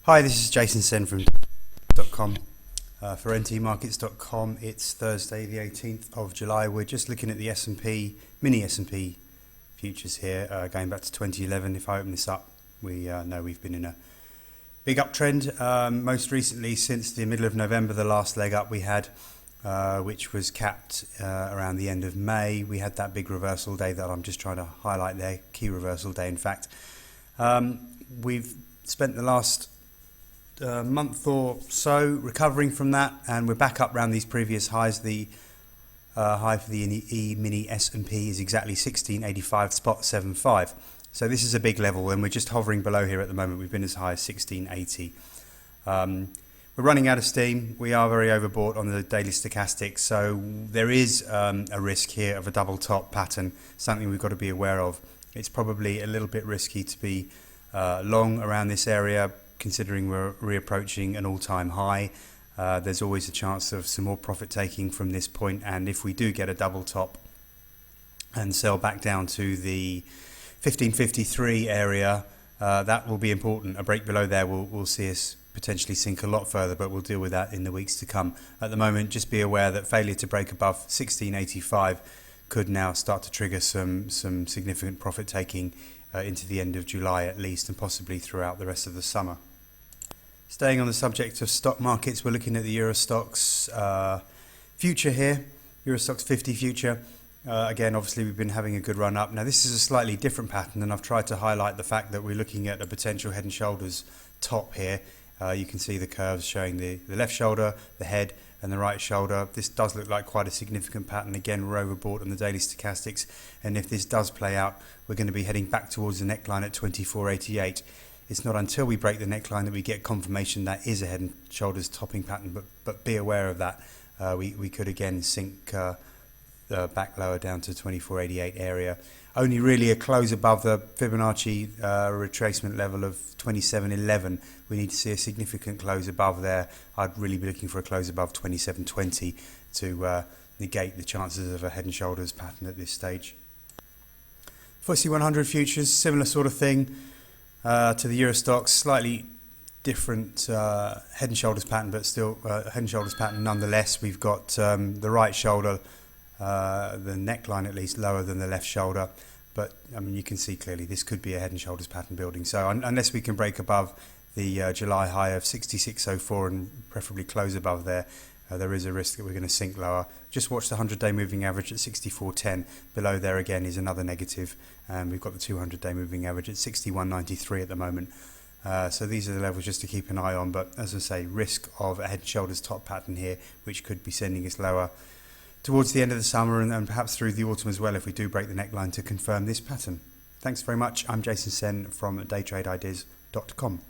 Hi, this is Jason Sen from .com. For ntmarkets.com, it's Thursday the 18th of July. We're just looking at the S&P, mini S&P futures here, going back to 2011. If I open this up, we know we've been in a big uptrend. Most recently, since the middle of November, the last leg up we had, which was capped around the end of May. We had that big reversal day that I'm just trying to highlight there, key reversal day in fact. We've spent the last month or so recovering from that, and we're back up around these previous highs. The high for the mini S&P is exactly 1685.75. So this is a big level, and we're just hovering below here at the moment. We've been as high as 1680. We're running out of steam. We are very overbought on the daily stochastics, so there is a risk here of a double top pattern, something we've got to be aware of. It's probably a little bit risky to be long around this area, considering we're reapproaching an all-time high. There's always a chance of some more profit taking from this point, and if we do get a double top and sell back down to the 1553 area, that will be important. A break below there will see us potentially sink a lot further, but we'll deal with that in the weeks to come. At the moment, just be aware that failure to break above 1685 could now start to trigger some significant profit taking into the end of July at least, and possibly throughout the rest of the summer. Staying on the subject of stock markets, we're looking at the Euro Stoxx future here, Euro Stoxx 50 future. Again, obviously we've been having a good run up. Now this is a slightly different pattern, and I've tried to highlight the fact that we're looking at a potential head and shoulders top here. You can see the curves showing the left shoulder, the head, and the right shoulder. This does look like quite a significant pattern. Again, we're overbought on the daily stochastics, and if this does play out, we're going to be heading back towards the neckline at 2488. It's not until we break the neckline that we get confirmation that is a head and shoulders topping pattern, but be aware of that. We could again sink back lower down to 2488 area. Only really a close above the Fibonacci retracement level of 2711. We need to see a significant close above there. I'd really be looking for a close above 2720 to negate the chances of a head and shoulders pattern at this stage. FTSE 100 futures, similar sort of thing to the Euro Stoxx, slightly different head and shoulders pattern, but still head and shoulders pattern nonetheless. We've got the right shoulder, the neckline at least, lower than the left shoulder, but I mean you can see clearly this could be a head and shoulders pattern building. So unless we can break above the July high of 66.04 and preferably close above there, there is a risk that we're going to sink lower. Just watch the 100-day moving average at 64.10. Below there again is another negative, and we've got the 200-day moving average at 61.93 at the moment. So these are the levels just to keep an eye on, but as I say, risk of a head and shoulders top pattern here, which could be sending us lower towards the end of the summer and perhaps through the autumn as well if we do break the neckline to confirm this pattern. Thanks very much. I'm Jason Sen from daytradeideas.com.